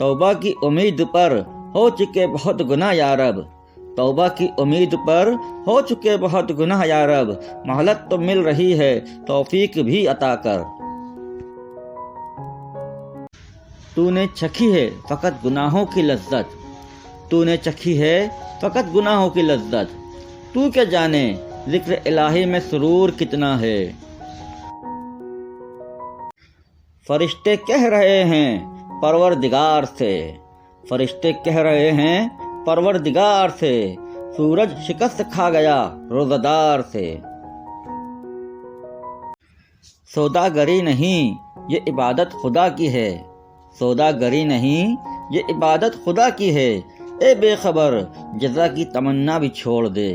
तौबा की उम्मीद पर हो चुके बहुत गुनाह या रब, तौबा की उम्मीद पर हो चुके बहुत गुनाह या रब, मोहलत तो मिल रही है तौफीक भी अता कर। तूने चखी है फ़कत गुनाहों की लज्जत, तूने चखी है फ़कत गुनाहों की लज्जत, तू क्या जाने ज़िक्र इलाही में सुरूर कितना है। फरिश्ते कह रहे हैं परवरदिगार से, फरिश्ते कह रहे हैं परवरदिगार से, सूरज शिकस्त खा गया रोज़ादार से। सौदागरी नहीं ये इबादत खुदा की है, सौदागरी नहीं ये इबादत खुदा की है। ए बेखबर जज़ा की तमन्ना भी छोड़ दे।